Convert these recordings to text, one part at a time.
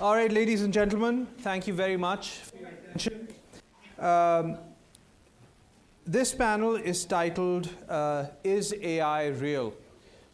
All right, ladies and gentlemen, thank you very much for your attention. This panel is titled, Is AI Real?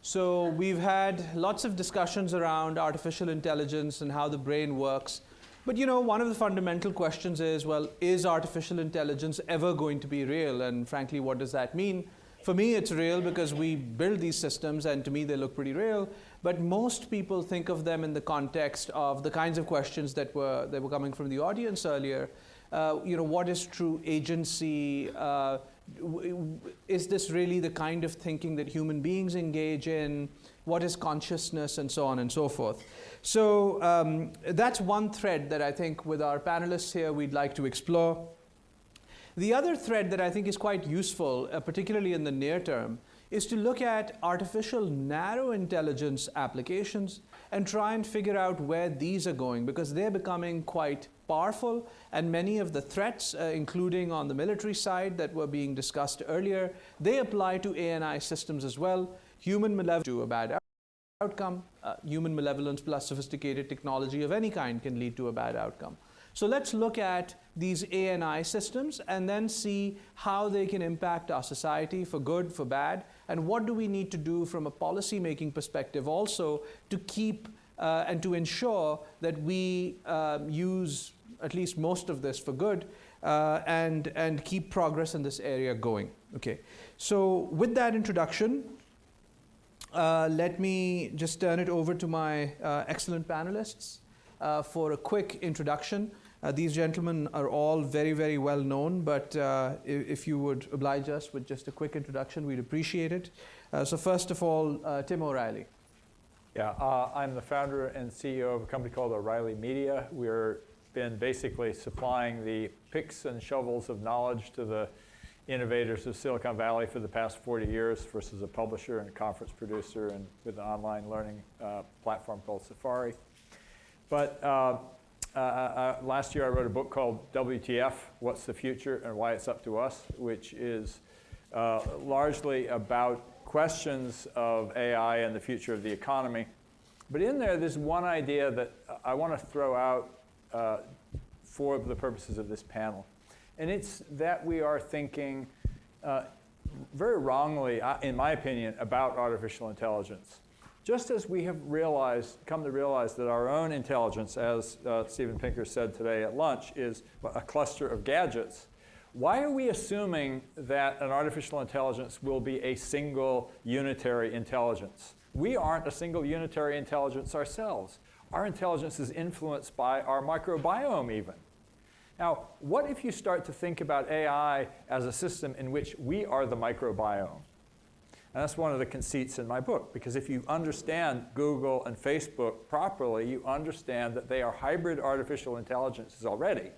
So we've had lots of discussions around artificial intelligence and how the brain works. But you know, one of the fundamental questions is, well, is artificial intelligence ever going to be real? And frankly, what does that mean? For me, it's real because we build these systems, and to me, they look pretty real. But most people think of them in the context of the kinds of questions that were coming from the audience earlier. You know, what is true agency? Is this really the kind of thinking that human beings engage in? What is consciousness, and so on and so forth. So that's one thread that I think with our panelists here we'd like to explore. The other thread that I think is quite useful, particularly in the near term, is to look at artificial narrow intelligence applications and try and figure out where these are going, because they're becoming quite powerful, and many of the threats, including on the military side that were being discussed earlier, they apply to ANI systems as well. Human malevolence to a bad outcome. Human malevolence plus sophisticated technology of any kind can lead to a bad outcome. So let's look at these ANI systems and then see how they can impact our society for good, for bad, and what do we need to do from a policy-making perspective also to keep and to ensure that we use at least most of this for good and keep progress in this area going. Okay. So with that introduction, let me just turn it over to my excellent panelists for a quick introduction. These gentlemen are all very, very well known, but if you would oblige us with just a quick introduction, we'd appreciate it. So first of all, Tim O'Reilly. Yeah, I'm the founder and CEO of a company called O'Reilly Media. We've been basically supplying the picks and shovels of knowledge to the innovators of Silicon Valley for the past 40 years, first as a publisher and a conference producer and with an online learning platform called Safari. But last year I wrote a book called WTF, What's the Future and Why It's Up to Us, which is largely about questions of AI and the future of the economy. But in there's one idea that I want to throw out for the purposes of this panel. And it's that we are thinking very wrongly, in my opinion, about artificial intelligence. Just as we have come to realize that our own intelligence, as Steven Pinker said today at lunch, is a cluster of gadgets, why are we assuming that an artificial intelligence will be a single unitary intelligence? We aren't a single unitary intelligence ourselves. Our intelligence is influenced by our microbiome even. Now, what if you start to think about AI as a system in which we are the microbiome? And that's one of the conceits in my book, because if you understand Google and Facebook properly, you understand that they are hybrid artificial intelligences already.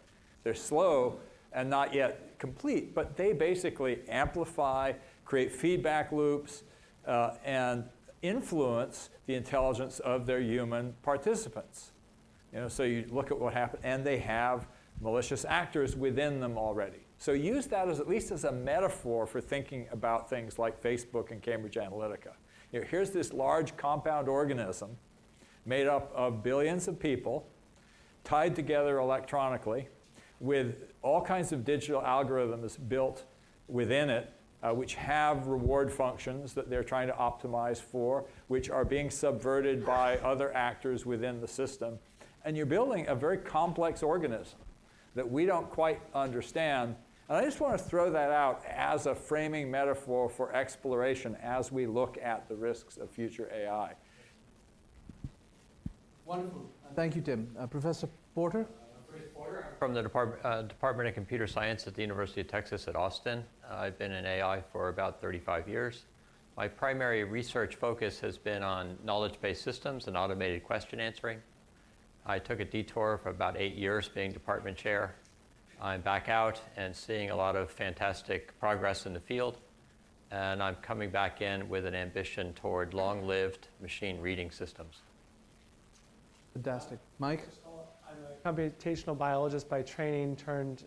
They're slow and not yet complete, but they basically amplify, create feedback loops, and influence the intelligence of their human participants. You know, so you look at what happened, and they have malicious actors within them already. So use that as at least as a metaphor for thinking about things like Facebook and Cambridge Analytica. You know, here's this large compound organism made up of billions of people, tied together electronically, with all kinds of digital algorithms built within it, which have reward functions that they're trying to optimize for, which are being subverted by other actors within the system. And you're building a very complex organism that we don't quite understand. And I just want to throw that out as a framing metaphor for exploration as we look at the risks of future AI. Wonderful. Thank you, Tim. Professor Porter? From the Department of Computer Science at the University of Texas at Austin. I've been in AI for about 35 years. My primary research focus has been on knowledge-based systems and automated question answering. I took a detour for about 8 years being department chair. I'm back out and seeing a lot of fantastic progress in the field. And I'm coming back in with an ambition toward long-lived machine reading systems. Fantastic. Mike? I'm a computational biologist by training turned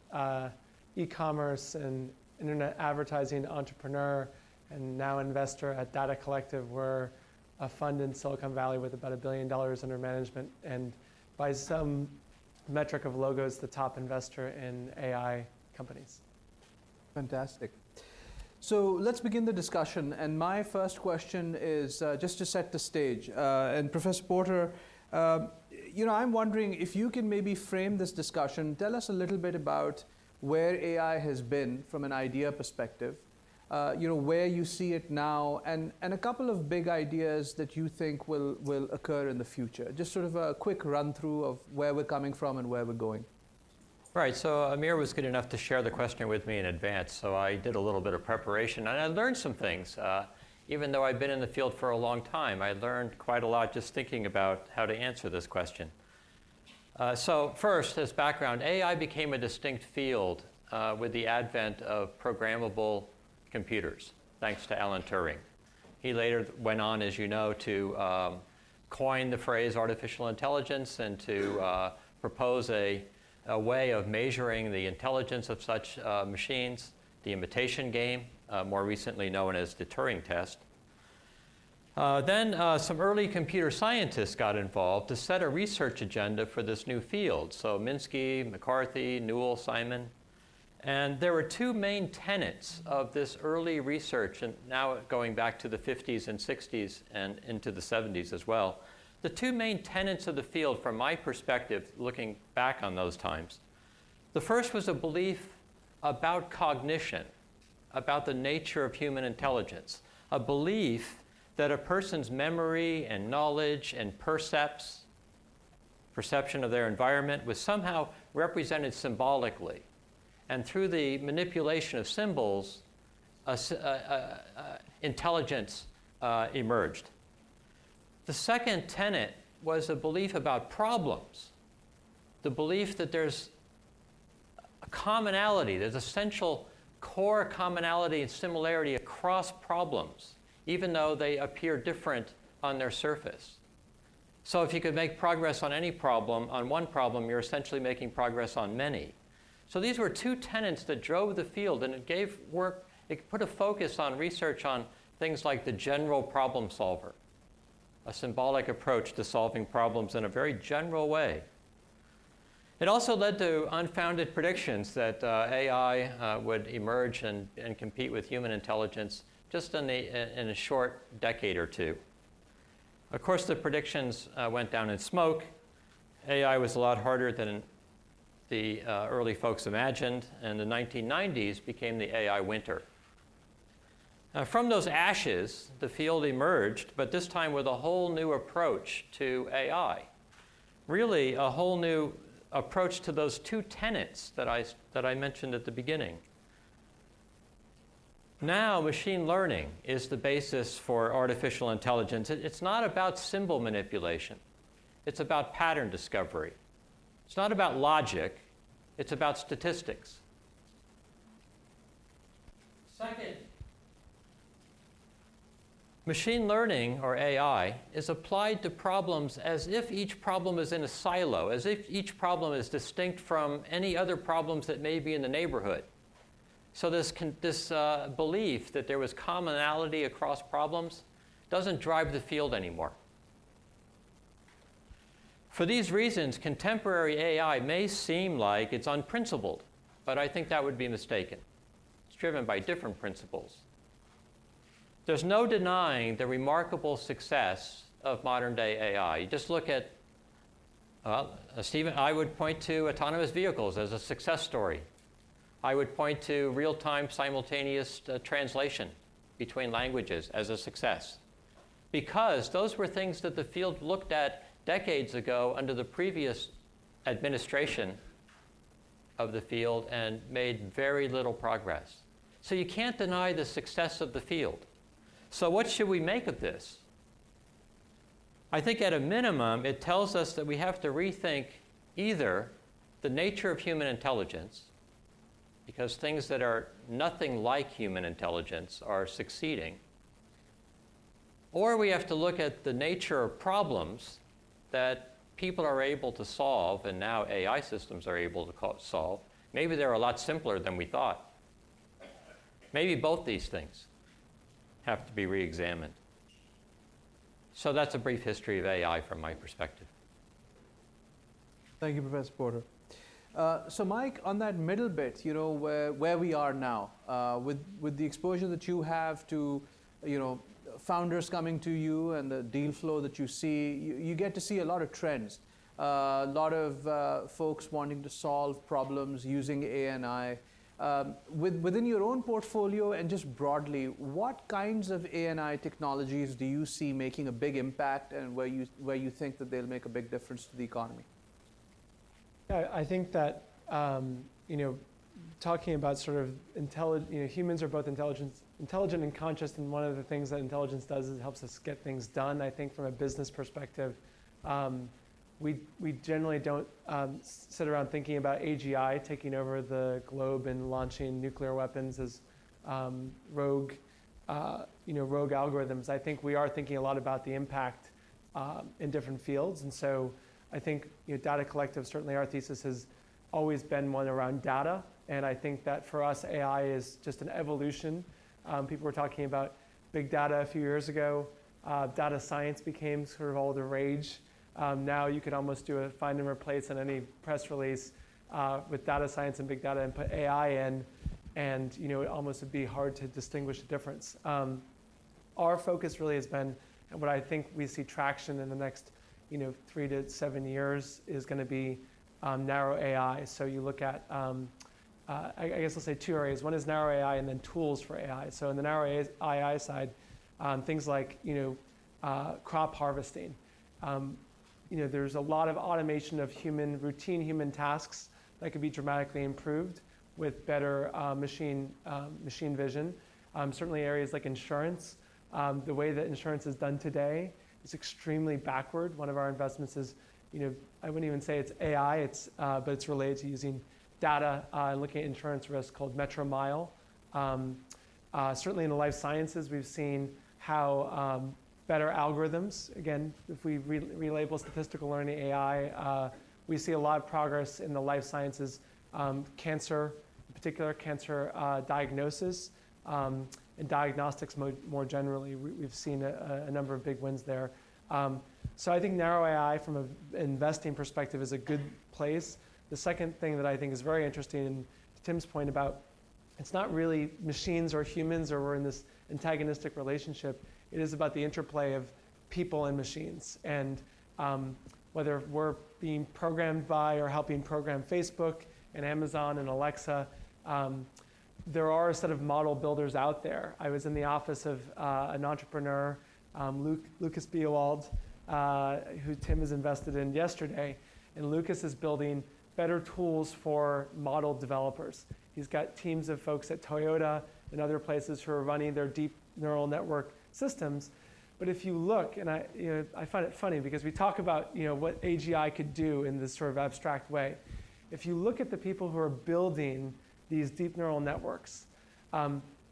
e-commerce and internet advertising entrepreneur and now investor at Data Collective. We're a fund in Silicon Valley with about $1 billion under management and by some metric of logos, the top investor in AI companies. Fantastic. So let's begin the discussion. And my first question is just to set the stage. And Professor Porter, I'm wondering if you can maybe frame this discussion. Tell us a little bit about where AI has been from an idea perspective, where you see it now, and a couple of big ideas that you think will occur in the future. Just sort of a quick run through of where we're coming from and where we're going. Right, so Amir was good enough to share the question with me in advance, so I did a little bit of preparation, and I learned some things. Even though I've been in the field for a long time, I learned quite a lot just thinking about how to answer this question. So first, as background, AI became a distinct field with the advent of programmable computers, thanks to Alan Turing. He later went on, as you know, to coin the phrase artificial intelligence and to propose a way of measuring the intelligence of such machines, the imitation game, more recently known as the Turing test. Then some early computer scientists got involved to set a research agenda for this new field. So Minsky, McCarthy, Newell, Simon. And there were two main tenets of this early research, and now going back to the 50s and 60s and into the 70s as well. The two main tenets of the field, from my perspective, looking back on those times, the first was a belief about cognition, about the nature of human intelligence, a belief that a person's memory and knowledge and perception of their environment was somehow represented symbolically. And through the manipulation of symbols, intelligence emerged. The second tenet was a belief about problems, the belief that there's a commonality, there's essential core commonality and similarity across problems, even though they appear different on their surface. So if you could make progress on any problem, on one problem, you're essentially making progress on many. So these were two tenets that drove the field, and it put a focus on research on things like the general problem solver, a symbolic approach to solving problems in a very general way. It also led to unfounded predictions that AI would emerge and compete with human intelligence just in a short decade or two. Of course, the predictions went down in smoke. AI was a lot harder than the early folks imagined, and the 1990s became the AI winter. From those ashes, the field emerged, but this time with a whole new approach to AI. Really, a whole new approach to those two tenets that I mentioned at the beginning. Now, machine learning is the basis for artificial intelligence. It's not about symbol manipulation. It's about pattern discovery. It's not about logic. It's about statistics. Second, machine learning, or AI, is applied to problems as if each problem is in a silo, as if each problem is distinct from any other problems that may be in the neighborhood. So this belief that there was commonality across problems doesn't drive the field anymore. For these reasons, contemporary AI may seem like it's unprincipled, but I think that would be mistaken. It's driven by different principles. There's no denying the remarkable success of modern-day AI. You just look at, Stephen, I would point to autonomous vehicles as a success story. I would point to real-time simultaneous translation between languages as a success, because those were things that the field looked at decades ago under the previous administration of the field and made very little progress. So you can't deny the success of the field. So what should we make of this? I think at a minimum, it tells us that we have to rethink either the nature of human intelligence, because things that are nothing like human intelligence are succeeding, or we have to look at the nature of problems that people are able to solve, and now AI systems are able to solve. Maybe they're a lot simpler than we thought. Maybe both these things have to be re-examined. So that's a brief history of AI from my perspective. Thank you, Professor Porter. So Mike, on that middle bit, where we are now, with the exposure that you have to, founders coming to you and the deal flow that you see, you get to see a lot of trends. A lot of folks wanting to solve problems using AI. Within your own portfolio and just broadly, what kinds of AI technologies do you see making a big impact, and where you think that they'll make a big difference to the economy? Yeah, I think that talking about sort of humans are both intelligent and conscious, and one of the things that intelligence does is it helps us get things done. I think from a business perspective, we generally don't sit around thinking about AGI taking over the globe and launching nuclear weapons as rogue algorithms. I think we are thinking a lot about the impact in different fields, and so I think data collective, certainly our thesis has always been one around data, and I think that for us AI is just an evolution. People were talking about big data a few years ago. Data science became sort of all the rage. Now you could almost do a find and replace in any press release with data science and big data and put AI in, and it almost would be hard to distinguish the difference. Our focus really has been, and what I think we see traction in the next 3 to 7 years is going to be narrow AI. So you look at, I guess I'll say 2 areas. One is narrow AI and then tools for AI. So in the narrow AI side, things like crop harvesting. There's a lot of automation of routine human tasks that could be dramatically improved with better machine vision. Certainly areas like insurance. The way that insurance is done today is extremely backward. One of our investments is, I wouldn't even say it's AI, but it's related to using data and looking at insurance risk called Metro Mile. Certainly in the life sciences, we've seen how better algorithms, again, if we relabel statistical learning AI, we see a lot of progress in the life sciences, cancer, in particular cancer diagnosis, and diagnostics more generally. We've seen a number of big wins there. So I think narrow AI from an investing perspective is a good place. The second thing that I think is very interesting, and to Tim's point about it's not really machines or humans or we're in this antagonistic relationship. It is about the interplay of people and machines. And whether we're being programmed by or helping program Facebook and Amazon and Alexa, there are a set of model builders out there. I was in the office of an entrepreneur, Lucas Biewald, who Tim has invested in yesterday. And Lucas is building better tools for model developers. He's got teams of folks at Toyota and other places who are running their deep neural network systems. But if you look, and I find it funny because we talk about what AGI could do in this sort of abstract way. If you look at the people who are building these deep neural networks,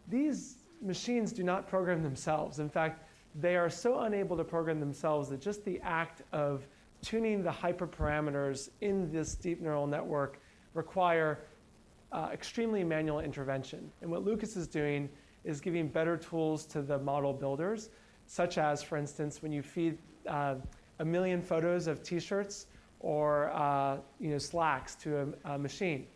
these machines do not program themselves. In fact, they are so unable to program themselves that just the act of tuning the hyperparameters in this deep neural network require extremely manual intervention. And what Lucas is doing is giving better tools to the model builders, such as, for instance, when you feed 1 million photos of T-shirts or slacks to a machine.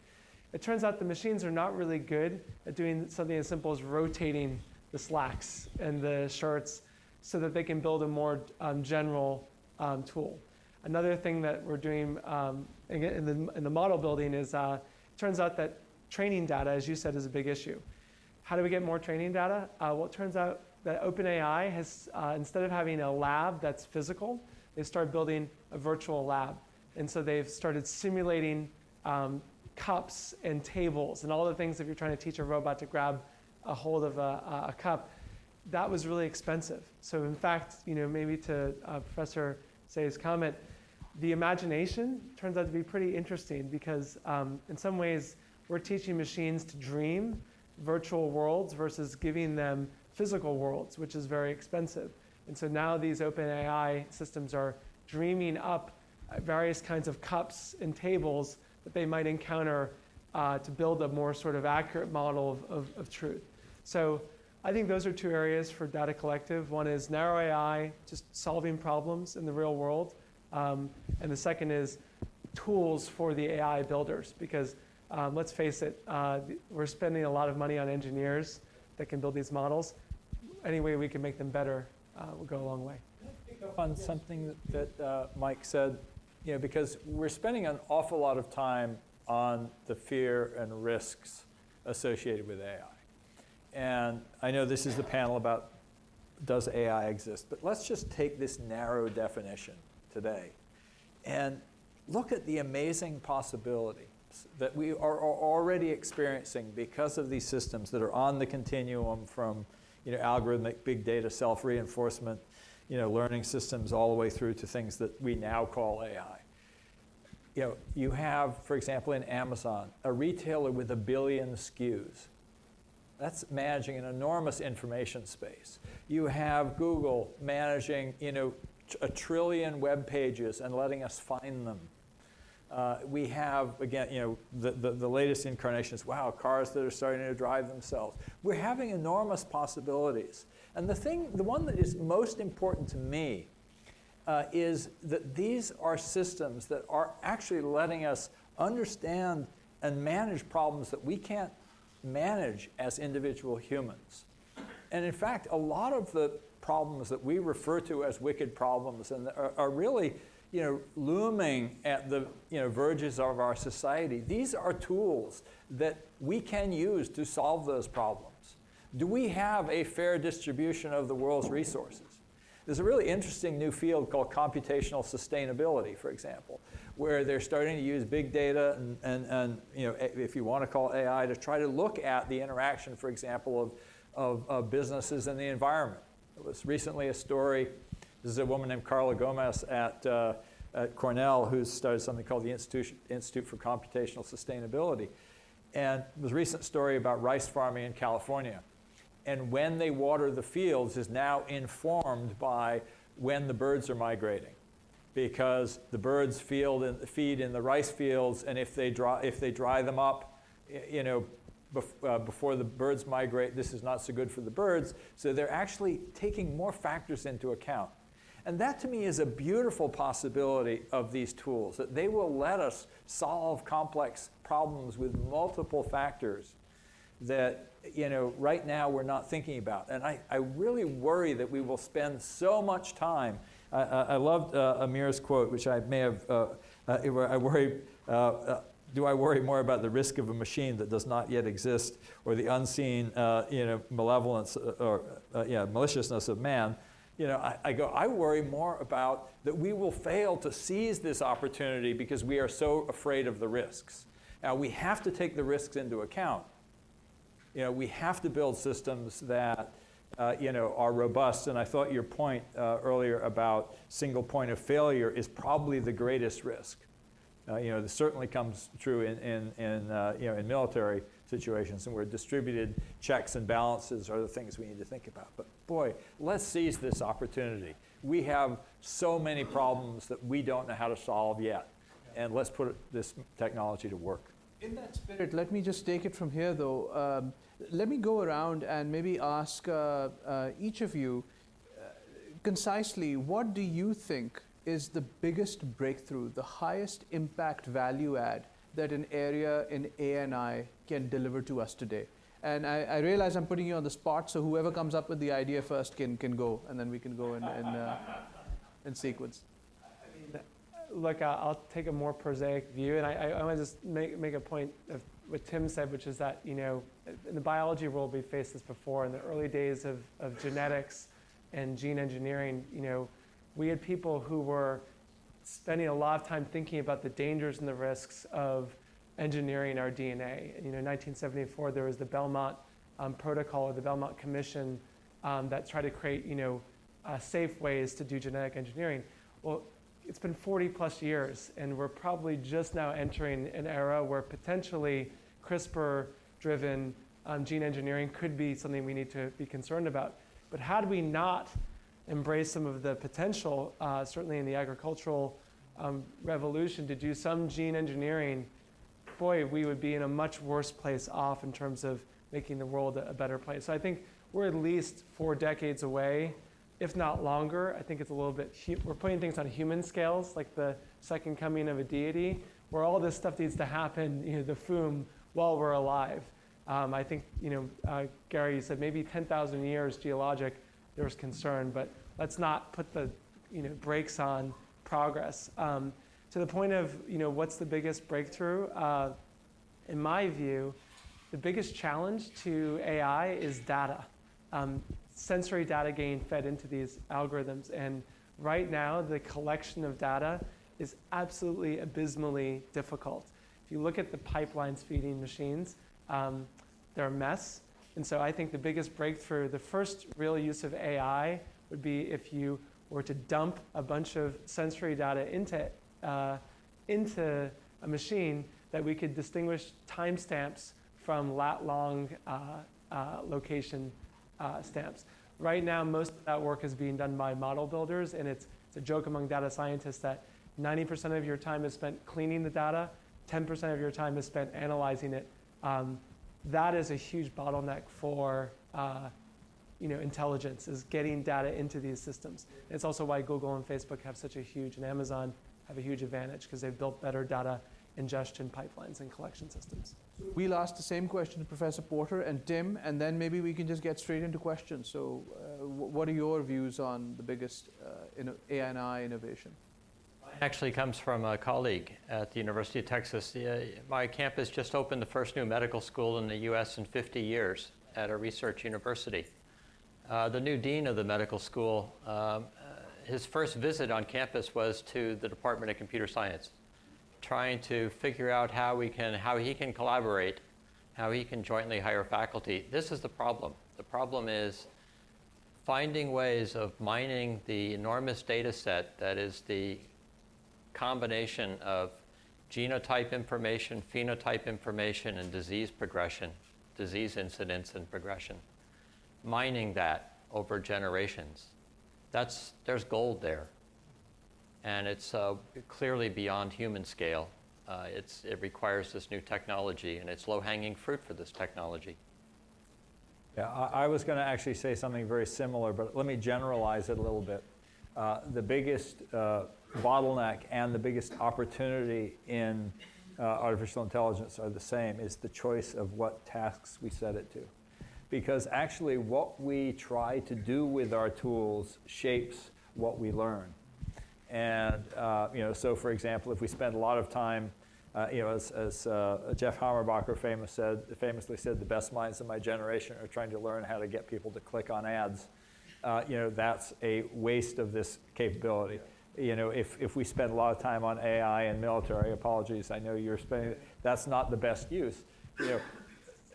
It turns out the machines are not really good at doing something as simple as rotating the slacks and the shirts so that they can build a more general tool. Another thing that we're doing in the model building is it turns out that training data, as you said, is a big issue. How do we get more training data? Well, it turns out that OpenAI has, instead of having a lab that's physical, they started building a virtual lab. And so they've started simulating cups and tables and all the things if you're trying to teach a robot to grab a hold of a cup. That was really expensive. So in fact, maybe to Professor Say's comment, the imagination turns out to be pretty interesting because in some ways we're teaching machines to dream virtual worlds versus giving them physical worlds, which is very expensive. And so now these OpenAI systems are dreaming up various kinds of cups and tables that they might encounter to build a more sort of accurate model of truth. So I think those are 2 areas for data collective. One is narrow AI, just solving problems in the real world. And the second is tools for the AI builders, because let's face it, we're spending a lot of money on engineers that can build these models. Any way we can make them better will go a long way. Can I pick up on something that Mike said? You know, because we're spending an awful lot of time on the fear and risks associated with AI. And I know this is the panel about does AI exist, but let's just take this narrow definition today and look at the amazing possibilities that we are already experiencing because of these systems that are on the continuum from, you know, algorithmic big data self-reinforcement, you know, learning systems all the way through to things that we now call AI. You know, you have, for example, in Amazon, a retailer with 1 billion SKUs. That's managing an enormous information space. You have Google managing, you know, 1 trillion web pages and letting us find them. We have, again, you know, the latest incarnations, wow, cars that are starting to drive themselves. We're having enormous possibilities. And the one that is most important to me is that these are systems that are actually letting us understand and manage problems that we can't manage as individual humans. And in fact, a lot of the problems that we refer to as wicked problems and are really, you know, looming at the, you know, verges of our society. These are tools that we can use to solve those problems. Do we have a fair distribution of the world's resources? There's a really interesting new field called computational sustainability, for example, where they're starting to use big data and you know, if you want to call AI, to try to look at the interaction, for example, of businesses and the environment. There was recently a story. This is a woman named Carla Gomez at Cornell who's started something called the Institute for Computational Sustainability. And there was a recent story about rice farming in California. And when they water the fields is now informed by when the birds are migrating, because the birds feed in the rice fields, and if they dry them up, you know, before the birds migrate, this is not so good for the birds. So they're actually taking more factors into account. And that to me is a beautiful possibility of these tools, that they will let us solve complex problems with multiple factors that, you know, right now we're not thinking about. And I really worry that we will spend so much time. I loved Amir's quote, which I may have, I worry, do I worry more about the risk of a machine that does not yet exist, or the unseen, you know, malevolence or maliciousness of man? You know, I worry more about that we will fail to seize this opportunity because we are so afraid of the risks. Now, we have to take the risks into account. You know, we have to build systems that, you know, are robust. And I thought your point earlier about single point of failure is probably the greatest risk. You know, this certainly comes true in you know, in military situations, and where distributed checks and balances are the things we need to think about. But boy, let's seize this opportunity. We have so many problems that we don't know how to solve yet, and let's put this technology to work. In that spirit, let me just take it from here, though. Let me go around and maybe ask each of you concisely, what do you think is the biggest breakthrough, the highest impact value add that an area in A&I can deliver to us today? And I realize I'm putting you on the spot, so whoever comes up with the idea first can go, and then we can go in sequence. Look, I'll take a more prosaic view, and I want to just make a point of what Tim said, which is that, you know, in the biology world, we faced this before. In the early days of genetics and gene engineering, you know, we had people who were spending a lot of time thinking about the dangers and the risks of engineering our DNA. And, you know, in 1974, there was the Belmont Protocol, or the Belmont Commission, that tried to create, you know, safe ways to do genetic engineering. Well, it's been 40 plus years, and we're probably just now entering an era where potentially CRISPR-driven gene engineering could be something we need to be concerned about. But how do we not embrace some of the potential, certainly in the agricultural revolution, to do some gene engineering? Boy, we would be in a much worse place off in terms of making the world a better place. So I think we're at least 4 decades away if not longer. I think it's a little bit, we're putting things on human scales, like the second coming of a deity, where all this stuff needs to happen, the FOOM, while we're alive. I think, Gary, you said maybe 10,000 years geologic, there's concern, but let's not put the brakes on progress. To the point of, what's the biggest breakthrough? In my view, the biggest challenge to AI is data. Sensory data gain fed into these algorithms. And right now, the collection of data is absolutely abysmally difficult. If you look at the pipelines feeding machines, they're a mess. And so I think the biggest breakthrough, the first real use of AI would be if you were to dump a bunch of sensory data into a machine that we could distinguish timestamps from lat-long location stamps. Right now, most of that work is being done by model builders, and it's a joke among data scientists that 90% of your time is spent cleaning the data, 10% of your time is spent analyzing it. That is a huge bottleneck for intelligence, is getting data into these systems. It's also why Google and Facebook have such a huge, and Amazon have a huge advantage, because they've built better data ingestion pipelines and collection systems. We'll ask the same question to Professor Porter and Tim, and then maybe we can just get straight into questions. So what are your views on the biggest AI innovation? Actually comes from a colleague at the University of Texas. My campus just opened the first new medical school in the US in 50 years at a research university. The new dean of the medical school, his first visit on campus was to the Department of Computer Science, trying to figure out how he can collaborate, how he can jointly hire faculty. This is the problem. The problem is finding ways of mining the enormous data set that is the combination of genotype information, phenotype information, and disease progression, disease incidence and progression. Mining that over generations. There's gold there. And it's clearly beyond human scale. It requires this new technology, and it's low-hanging fruit for this technology. Yeah, I was going to actually say something very similar, but let me generalize it a little bit. The biggest bottleneck and the biggest opportunity in artificial intelligence are the same, is the choice of what tasks we set it to. Because actually what we try to do with our tools shapes what we learn. And so for example, if we spend a lot of time, as Jeff Hammerbacher famously said, the best minds of my generation are trying to learn how to get people to click on ads. That's a waste of this capability. If we spend a lot of time on AI and military, apologies, I know you're spending, that's not the best use.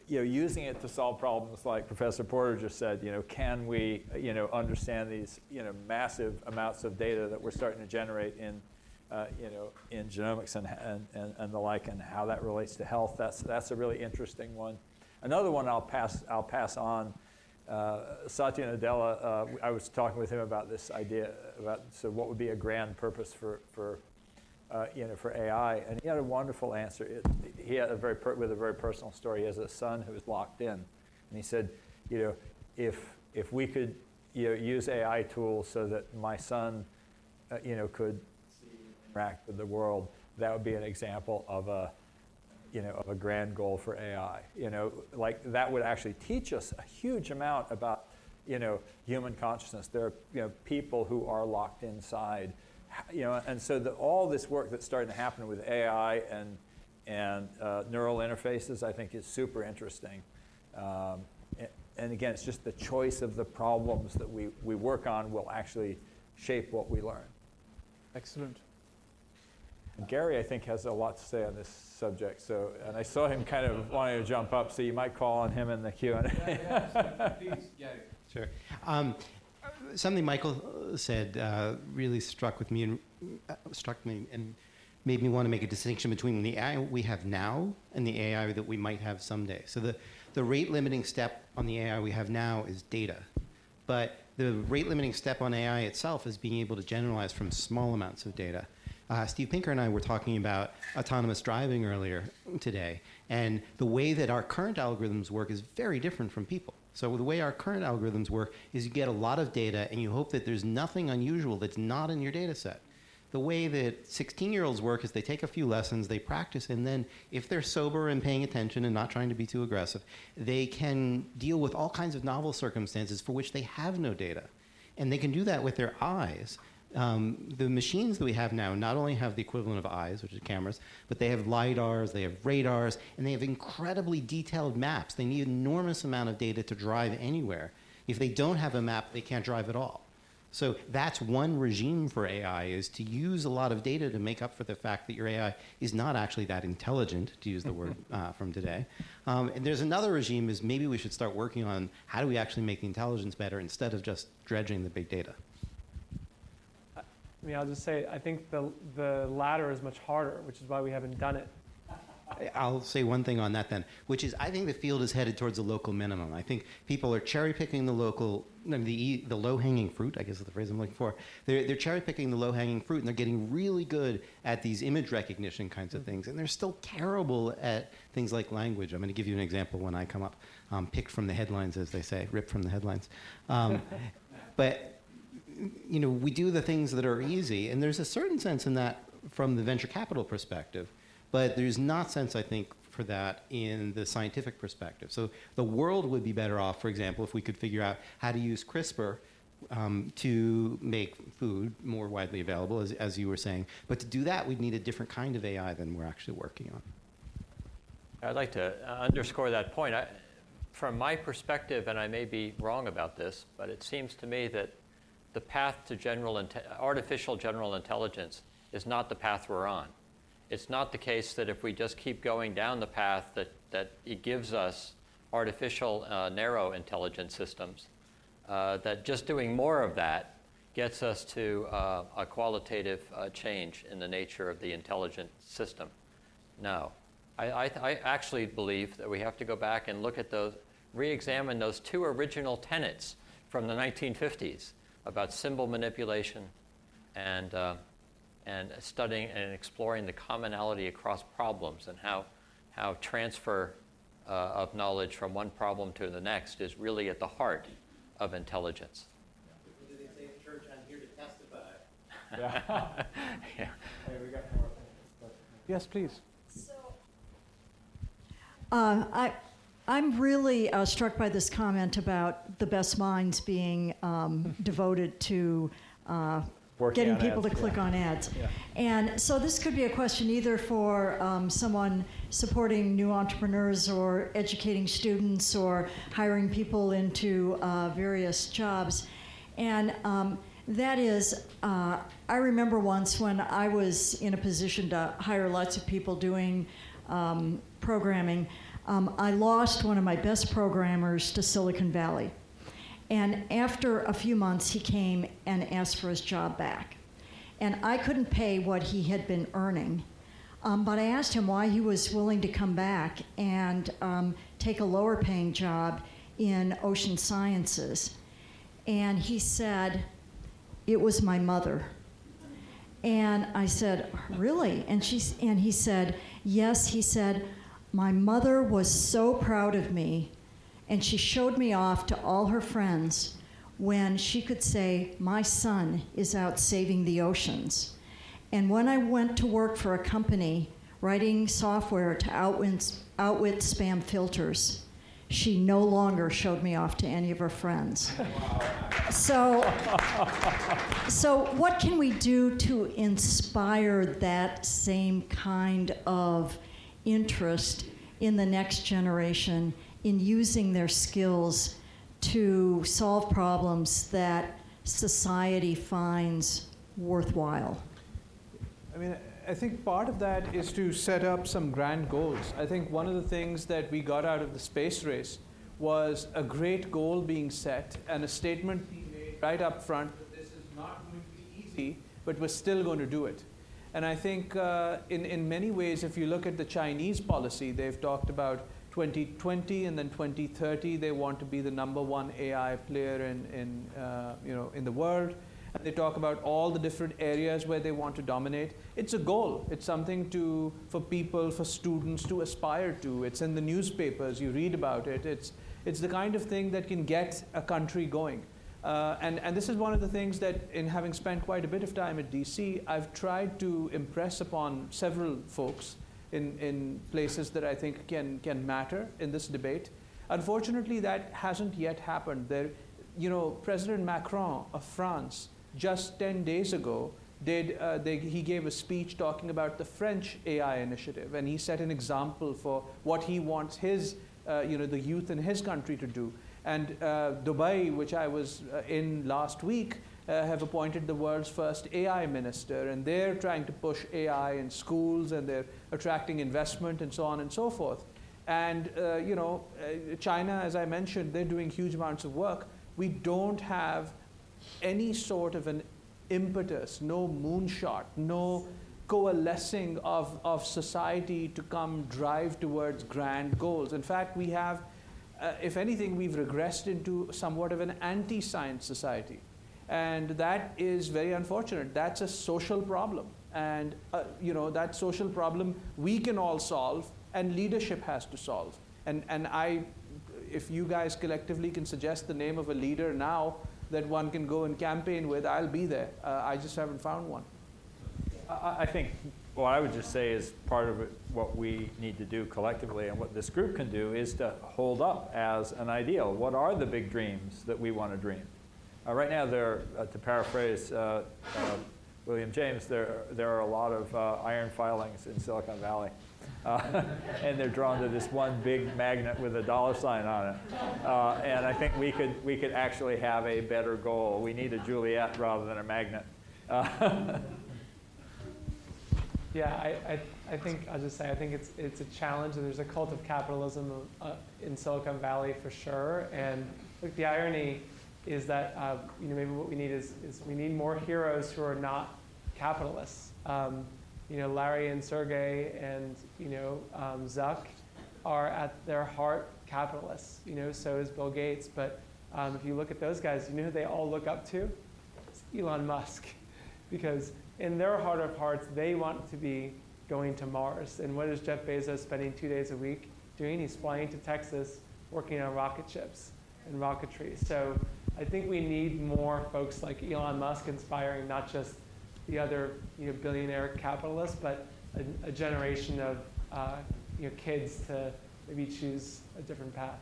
Using it to solve problems like Professor Porter just said, can we, understand these, massive amounts of data that we're starting to generate in genomics and the like, and how that relates to health. That's a really interesting one. Another one I'll pass on. Satya Nadella, I was talking with him about this idea about what would be a grand purpose for AI, and he had a wonderful answer. He had with a very personal story. He has a son who is locked in, and he said, if we could use AI tools so that my son could interact with the world, that would be an example of a grand goal for AI. Like that would actually teach us a huge amount about human consciousness. There are people who are locked inside. And so all this work that's starting to happen with AI and neural interfaces, I think, is super interesting. And again, it's just the choice of the problems that we work on will actually shape what we learn. Excellent. And Gary, I think, has a lot to say on this subject. So, and I saw him kind of wanting to jump up, so you might call on him in the Q&A. Please, Gary. Sure. Something Michael said really struck me and made me want to make a distinction between the AI we have now and the AI that we might have someday. So the rate limiting step on the AI we have now is data. But the rate limiting step on AI itself is being able to generalize from small amounts of data. Steve Pinker and I were talking about autonomous driving earlier today, and the way that our current algorithms work is very different from people. So the way our current algorithms work is you get a lot of data and you hope that there's nothing unusual that's not in your data set. The way that 16-year-olds work is they take a few lessons, they practice, and then if they're sober and paying attention and not trying to be too aggressive, they can deal with all kinds of novel circumstances for which they have no data. And they can do that with their eyes. The machines that we have now not only have the equivalent of eyes, which is cameras, but they have LiDARs, they have radars, and they have incredibly detailed maps. They need an enormous amount of data to drive anywhere. If they don't have a map, they can't drive at all. So that's one regime for AI, is to use a lot of data to make up for the fact that your AI is not actually that intelligent, to use the word from today. And there's another regime, is maybe we should start working on how do we actually make the intelligence better instead of just dredging the big data. I mean, I'll just say, I think the latter is much harder, which is why we haven't done it. I'll say one thing on that then, which is I think the field is headed towards a local minimum. I think people are cherry-picking the low-hanging fruit, I guess is the phrase I'm looking for. They're cherry-picking the low-hanging fruit, and they're getting really good at these image recognition kinds of things, and they're still terrible at things like language. I'm going to give you an example when I come up, picked from the headlines, as they say, ripped from the headlines. But you know, we do the things that are easy, and there's a certain sense in that from the venture capital perspective. But there's not sense, I think, for that in the scientific perspective. So the world would be better off, for example, if we could figure out how to use CRISPR to make food more widely available, as you were saying. But to do that, we'd need a different kind of AI than we're actually working on. I'd like to underscore that point. From my perspective, and I may be wrong about this, but it seems to me that the path to artificial general intelligence is not the path we're on. It's not the case that if we just keep going down the path that it gives us artificial narrow intelligence systems, that just doing more of that gets us to a qualitative change in the nature of the intelligent system. No. I actually believe that we have to go back and look at those, re-examine those two original tenets from the 1950s about symbol manipulation and studying and exploring the commonality across problems, and how transfer of knowledge from one problem to the next is really at the heart of intelligence. What did they say at church? I'm here to testify. Yeah. Yeah. Hey, we got more things. Yes, please. I'm really struck by this comment about the best minds being devoted to Working getting on people ads, to click yeah. on ads. Yeah. And so this could be a question either for someone supporting new entrepreneurs or educating students or hiring people into various jobs. And that is, I remember once when I was in a position to hire lots of people doing programming, I lost one of my best programmers to Silicon Valley. And after a few months, he came and asked for his job back. And I couldn't pay what he had been earning, but I asked him why he was willing to come back and take a lower paying job in ocean sciences. And he said, "It was my mother." And I said, "Really?" And he said, "Yes," he said, "my mother was so proud of me, and she showed me off to all her friends when she could say, 'My son is out saving the oceans.' And when I went to work for a company writing software to outwit spam filters, she no longer showed me off to any of her friends." So what can we do to inspire that same kind of interest in the next generation in using their skills to solve problems that society finds worthwhile? I mean, I think part of that is to set up some grand goals. I think one of the things that we got out of the space race was a great goal being set and a statement being made right up front that this is not going to be easy, but we're still going to do it. And I think in many ways, if you look at the Chinese policy, they've talked about 2020 and then 2030, they want to be the #1 AI player in the world. And they talk about all the different areas where they want to dominate. It's a goal. It's something for people, for students to aspire to. It's in the newspapers. You read about it. It's the kind of thing that can get a country going. And this is one of the things that, in having spent quite a bit of time at DC, I've tried to impress upon several folks in places that I think can matter in this debate. Unfortunately, that hasn't yet happened. President Macron of France, just 10 days ago, he gave a speech talking about the French AI initiative, and he set an example for what he wants the youth in his country to do. And Dubai, which I was in last week, have appointed the world's first AI minister, and they're trying to push AI in schools, and they're attracting investment and so on and so forth. And China, as I mentioned, they're doing huge amounts of work. We don't have any sort of an impetus, no moonshot, no coalescing of society to come drive towards grand goals. In fact, we have, if anything, we've regressed into somewhat of an anti-science society. And that is very unfortunate. That's a social problem. And that social problem we can all solve, and leadership has to solve. And if you guys collectively can suggest the name of a leader now that one can go and campaign with, I'll be there. I just haven't found one. I think what I would just say is part of what we need to do collectively, and what this group can do, is to hold up as an ideal. What are the big dreams that we want to dream? Right now, to paraphrase William James, there are a lot of iron filings in Silicon Valley. And they're drawn to this one big magnet with a $sign on it. And I think we could actually have a better goal. We need a Juliet rather than a magnet. Yeah, I think I'll just say I think it's a challenge, and there's a cult of capitalism in Silicon Valley for sure. And look, the irony is that maybe what we need is we need more heroes who are not capitalists. Larry and Sergey and Zuck are at their heart capitalists. So is Bill Gates. But if you look at those guys, who they all look up to? It's Elon Musk, because in their heart of hearts, they want to be going to Mars. And what is Jeff Bezos spending 2 days a week doing? He's flying to Texas, working on rocket ships and rocketry. So I think we need more folks like Elon Musk inspiring not just the other billionaire capitalists, but a generation of kids to maybe choose a different path.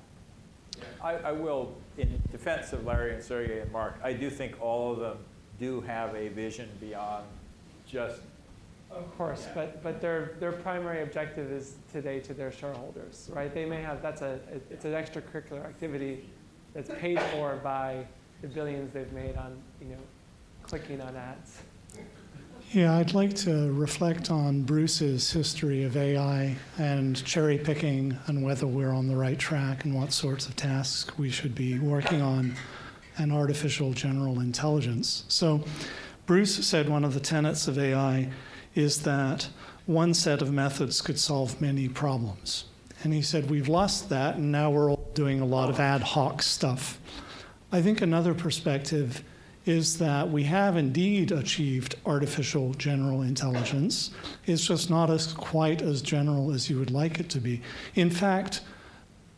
I will, in defense of Larry and Sergey and Mark, I do think all of them do have a vision beyond just. Of course, yeah. but their primary objective is today to their shareholders, right? They may have it's an extracurricular activity that's paid for by the billions they've made on clicking on ads. Yeah, I'd like to reflect on Bruce's history of AI and cherry picking, and whether we're on the right track and what sorts of tasks we should be working on, and artificial general intelligence. So Bruce said one of the tenets of AI is that one set of methods could solve many problems. And he said, we've lost that, and now we're all doing a lot of ad hoc stuff. I think another perspective is that we have indeed achieved artificial general intelligence. It's just not quite as general as you would like it to be. In fact,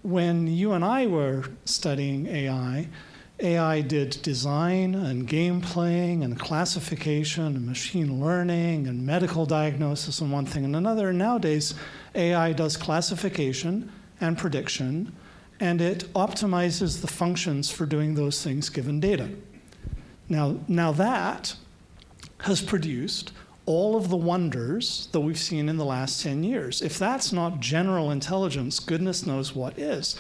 when you and I were studying AI did design and game playing and classification and machine learning and medical diagnosis and one thing and another. And nowadays, AI does classification and prediction, and it optimizes the functions for doing those things given data. Now that has produced all of the wonders that we've seen in the last 10 years. If that's not general intelligence, goodness knows what is.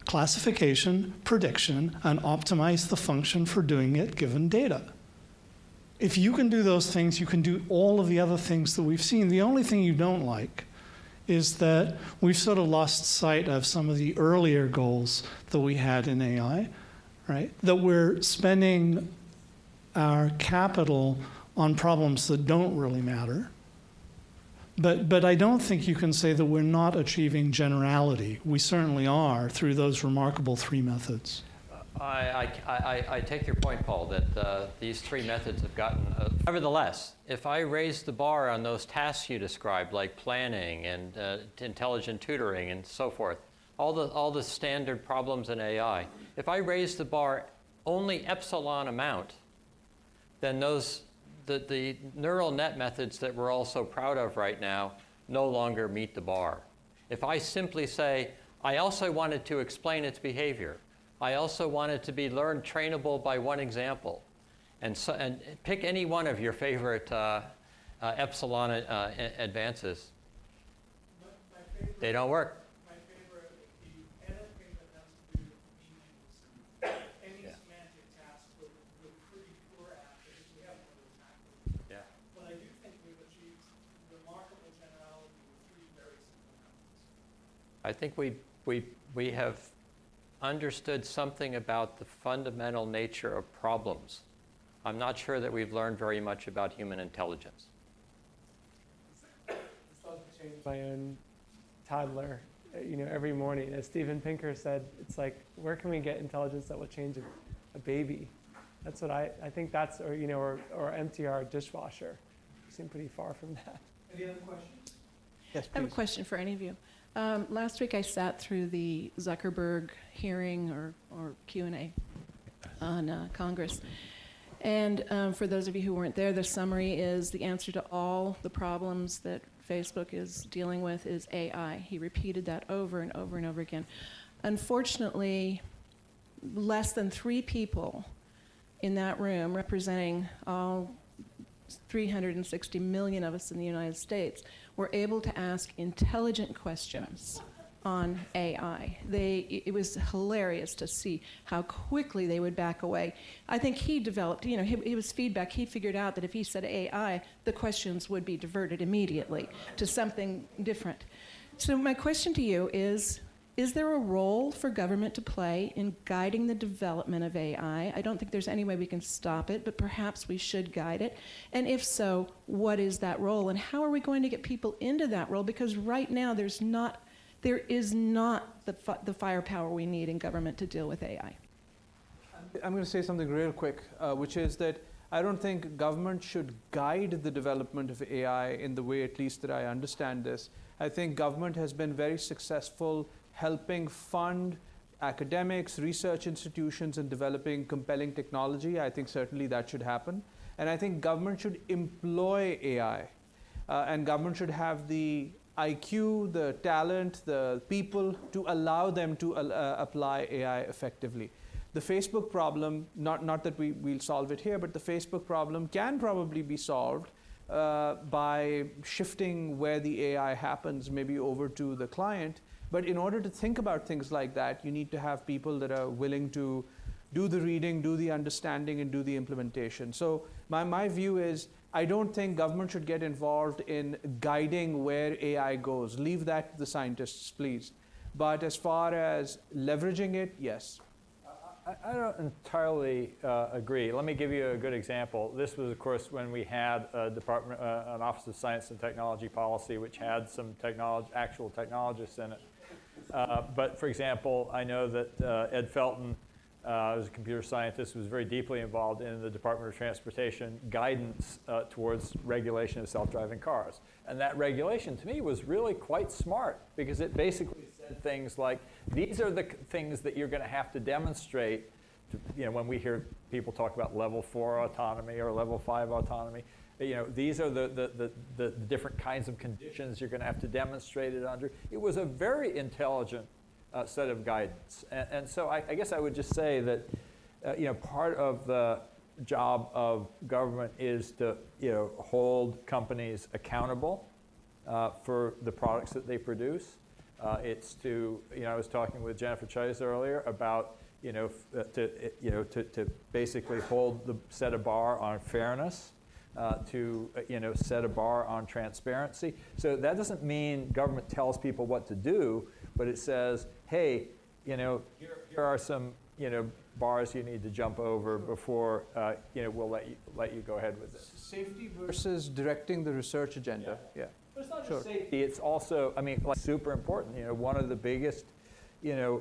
Classification, prediction, and optimize the function for doing it given data. If you can do those things, you can do all of the other things that we've seen. The only thing you don't like is that we've sort of lost sight of some of the earlier goals that we had in AI, right? That we're spending our capital on problems that don't really matter. But I don't think you can say that we're not achieving generality. We certainly are through those remarkable three methods. I take your point, Paul, that these three methods have gotten. Nevertheless, if I raise the bar on those tasks you described, like planning and intelligent tutoring and so forth, all the standard problems in AI. If I raise the bar only epsilon amount, then the neural net methods that we're all so proud of right now no longer meet the bar. If I simply say, I also wanted to explain its behavior, I also want it to be learned trainable by one example, and pick any one of your favorite epsilon advances. They don't work. My favorite, the anything that has to do with meanings, any semantic task we're pretty poor at because we haven't really tackled it. Yeah. But I do think we've achieved remarkable generality with three very simple methods. I think we have understood something about the fundamental nature of problems. I'm not sure that we've learned very much about human intelligence. This doesn't change my own toddler, every morning. As Steven Pinker said, it's like, where can we get intelligence that will change a baby? That's what I think that's, or empty our dishwasher. We seem pretty far from that. Any other questions? Yes, I have a please. question for any of you. Last week I sat through the Zuckerberg hearing or Q&A on Congress. And for those of you who weren't there, the summary is the answer to all the problems that Facebook is dealing with is AI. He repeated that over and over and over again. Unfortunately, less than 3 people in that room, representing all 360 million of us in the United States, were able to ask intelligent questions on AI. It was hilarious to see how quickly they would back away. I think he developed, it was feedback. He figured out that if he said AI, the questions would be diverted immediately to something different. So my question to you is there a role for government to play in guiding the development of AI? I don't think there's any way we can stop it, but perhaps we should guide it. And if so, what is that role? And how are we going to get people into that role? Because right now there is not the firepower we need in government to deal with AI. I'm going to say something real quick, which is that I don't think government should guide the development of AI in the way, at least, that I understand this. I think government has been very successful helping fund academics, research institutions in developing compelling technology. I think certainly that should happen. And I think government should employ AI. And government should have the IQ, the talent, the people to allow them to apply AI effectively. The Facebook problem, not that we'll solve it here, but the Facebook problem can probably be solved by shifting where the AI happens, maybe over to the client. But in order to think about things like that, you need to have people that are willing to do the reading, do the understanding, and do the implementation. So my view is, I don't think government should get involved in guiding where AI goes. Leave that to the scientists, please. But as far as leveraging it, yes. I don't entirely agree. Let me give you a good example. This was, of course, when we had an Office of Science and Technology policy, which had some actual technologists in it. But for example, I know that Ed Felton, who's a computer scientist, was very deeply involved in the Department of Transportation guidance towards regulation of self-driving cars. And that regulation, to me, was really quite smart, because it basically said things like, these are the things that you're going to have to demonstrate to, when we hear people talk about level 4 autonomy or level 5 autonomy. These are the different kinds of conditions you're going to have to demonstrate it under. It was a very intelligent set of guidance. And so I guess I would just say that part of the job of government is to hold companies accountable for the products that they produce. It's to, I was talking with Jennifer Chase earlier about to basically set a bar on fairness. To set a bar on transparency. So that doesn't mean government tells people what to do, but it says, hey, here are some bars you need to jump over before we'll let you go ahead with this. Safety versus directing the research agenda. Yeah. But it's not just safety. It's also, super important. One of the biggest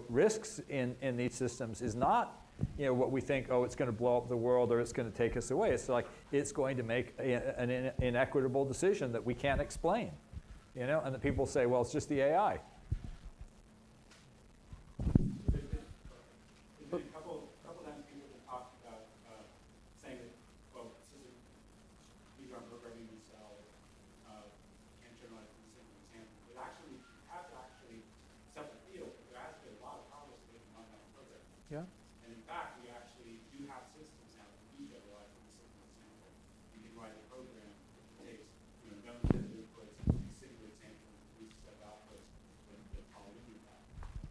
risks in these systems is not what we think, it's going to blow up the world or it's going to take us away. It's like it's going to make an inequitable decision that we can't explain, and the people say, well, it's just the AI. Yeah. And in fact, we actually do have systems now that we utilize from a simple example. You can write a program that takes known set of inputs, a single example, and a set of outputs that follow into that.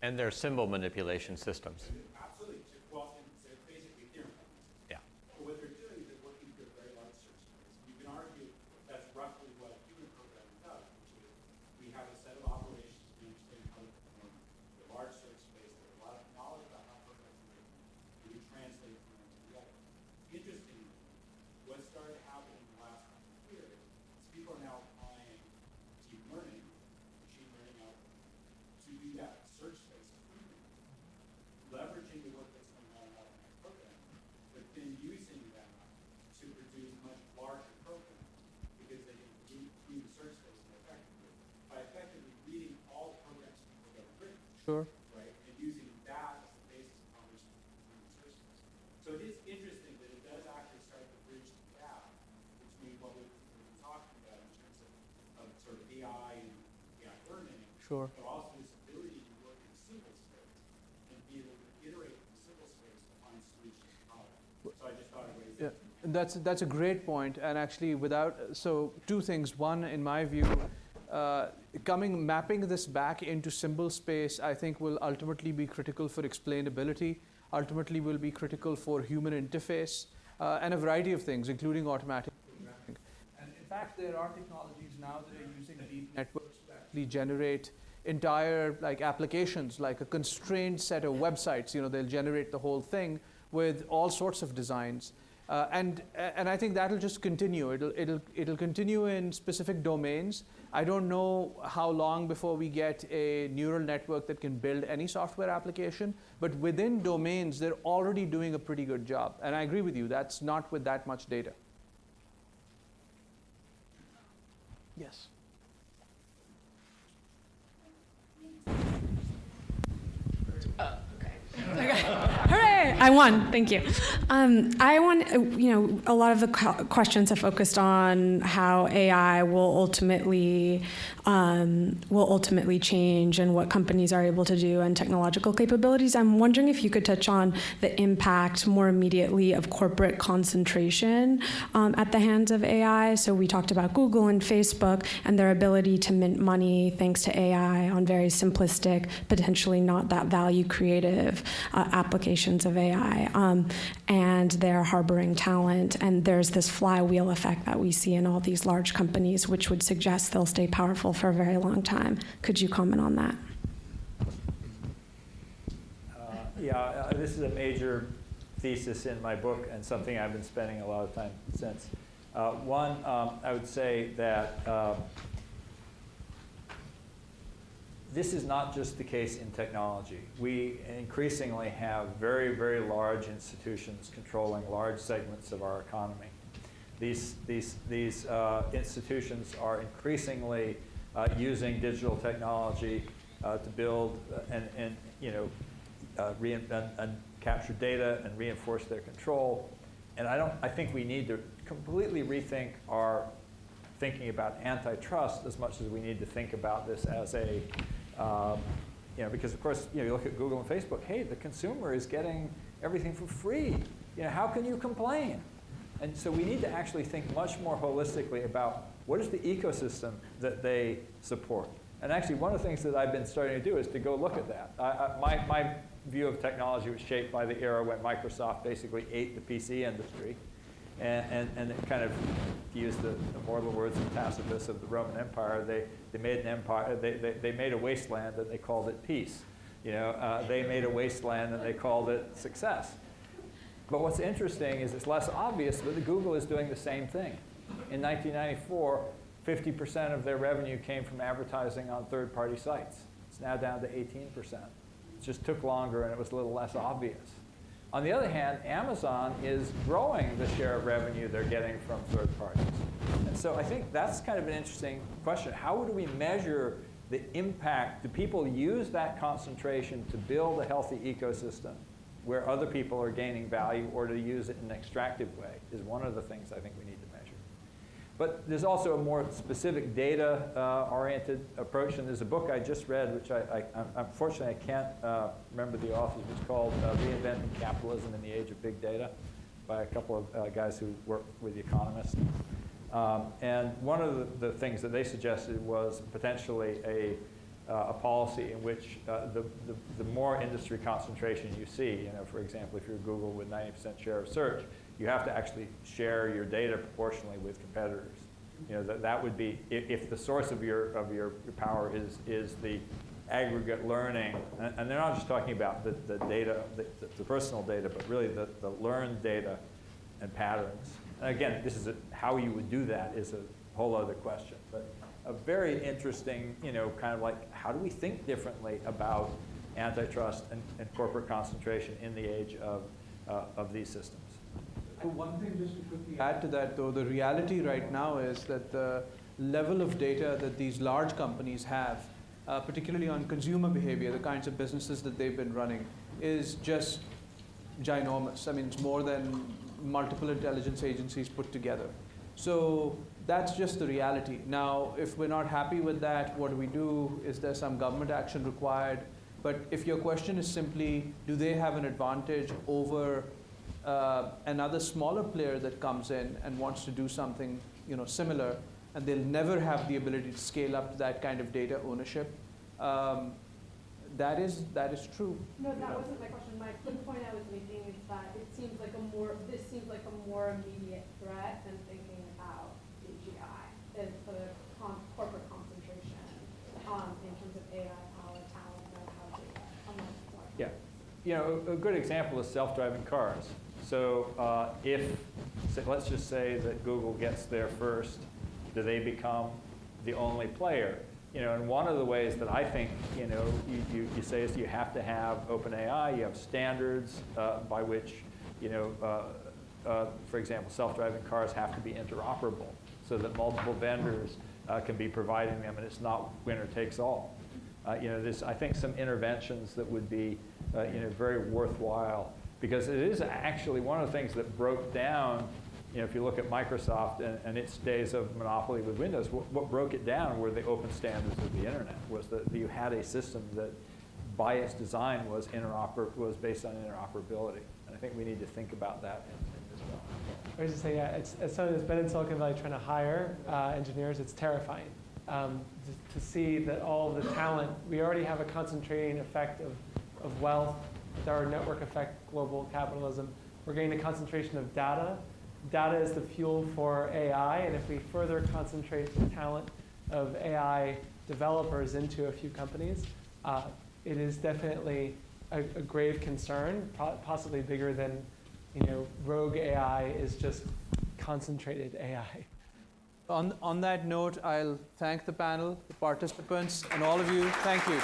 And they're symbol manipulation systems. Absolutely. Well, so it's basically theorem companies. Yeah. But what they're doing is they're working through a very large search space. You can argue that's roughly what human programming does, which is we have a set of operations, we understand how to perform the large search space. There's a lot of knowledge about how programs are written, and we translate from one to the other. Interestingly, what started to happen in the last couple of years is people are now applying deep learning, machine learning algorithms to do that search space freely, leveraging the work that's going on in automatic programming, but then using them to produce much larger programs because they can do the search space more effectively by effectively reading all the programs people have ever written, Sure. right, and using that as the basis upon which to perform the search space. So it is interesting that it does actually start to bridge the gap between what we've been talking about in terms of sort of AI and AI learning, Sure. but also this ability to work in a simple space and be able to iterate in a simple space to find solutions to problems. So I just thought I'd raise Yeah, that. and that's a great point. And actually, so two things. One, in my view, mapping this back into symbol space, I think will ultimately be critical for explainability. Ultimately, will be critical for human interface and a variety of things, including automatic programming. And in fact, there are technologies now that are using deep networks to actually generate entire applications, like a constrained set of websites. They'll generate the whole thing with all sorts of designs. And I think that'll just continue. It'll continue in specific domains. I don't know how long before we get a neural network that can build any software application, but within domains, they're already doing a pretty good job. And I agree with you, that's not with that much data. Yes. Hooray! I won. Thank you. I want, a lot of the questions have focused on how AI will ultimately change and what companies are able to do and technological capabilities. I'm wondering if you could touch on the impact more immediately of corporate concentration at the hands of AI. So we talked about Google and Facebook and their ability to mint money thanks to AI on very simplistic, potentially not that value creative applications of AI, and they're harboring talent. And there's this flywheel effect that we see in all these large companies, which would suggest they'll stay powerful for a very long time. Could you comment on that? This is a major thesis in my book and something I've been spending a lot of time since. One, I would say that this is not just the case in technology. We increasingly have very, very large institutions controlling large segments of our economy. These institutions are increasingly using digital technology to build and capture data and reinforce their control. And I think we need to completely rethink our thinking about antitrust as much as we need to think about this as a because of course, you look at Google and Facebook, hey, the consumer is getting everything for free. How can you complain? And so we need to actually think much more holistically about what is the ecosystem that they support. And actually, one of the things that I've been starting to do is to go look at that. My view of technology was shaped by the era when Microsoft basically ate the PC industry. And it kind of, to use the immortal words of Tacitus of the Roman Empire, they made an empire, they made a wasteland and they called it peace. They made a wasteland and they called it success. But what's interesting is it's less obvious, but Google is doing the same thing. In 1994, 50% of their revenue came from advertising on third-party sites. It's now down to 18%. It just took longer and it was a little less obvious. On the other hand, Amazon is growing the share of revenue they're getting from third parties. And so I think that's kind of an interesting question. How do we measure the impact? Do people use that concentration to build a healthy ecosystem where other people are gaining value, or to use it in an extractive way is one of the things I think we need to measure. But there's also a more specific data-oriented approach, and there's a book I just read, which unfortunately I can't remember the author. It's called Reinventing Capitalism in the Age of Big Data, by a couple of guys who work with The Economist. And one of the things that they suggested was potentially a policy in which the more industry concentration you see, for example, if you're Google with 90% share of search, you have to actually share your data proportionally with competitors. That would be, if the source of your power is the aggregate learning, and they're not just talking about the data, the personal data, but really the learned data and patterns. And again, how you would do that is a whole other question. But a very interesting, kind of like, how do we think differently about antitrust and corporate concentration in the age of these systems? One thing just to quickly add to that, though, the reality right now is that the level of data that these large companies have, particularly on consumer behavior, the kinds of businesses that they've been running, is just ginormous. I mean, it's more than multiple intelligence agencies put together. So that's just the reality. Now, if we're not happy with that, what do we do? Is there some government action required? But if your question is simply, do they have an advantage over another smaller player that comes in and wants to do something similar, and they'll never have the ability to scale up to that kind of data ownership, that is true. No, that wasn't my question. The point I was making is that this seems like a more immediate threat than thinking about AGI, the corporate concentration in terms of AI power, talent, know-how, data. Yeah, a good example is self-driving cars. So let's just say that Google gets there first, do they become the only player? And one of the ways that I think, you say is you have to have OpenAI, you have standards by which, for example, self-driving cars have to be interoperable so that multiple vendors can be providing them, and it's not winner takes all. There's, I think, some interventions that would be, very worthwhile, because it is actually one of the things that broke down. If you look at Microsoft and its days of monopoly with Windows, what broke it down were the open standards of the internet. Was that you had a system that, by its design, was based on interoperability. And I think we need to think about that as well. I was just saying, as someone who's been in Silicon Valley trying to hire engineers, it's terrifying to see that all of the talent. We already have a concentrating effect of wealth with our network effect, global capitalism. We're getting a concentration of data. Data is the fuel for AI, and if we further concentrate the talent of AI developers into a few companies, it is definitely a grave concern, possibly bigger than, rogue AI is just concentrated AI. On that note, I'll thank the panel, the participants, and all of you. Thank you.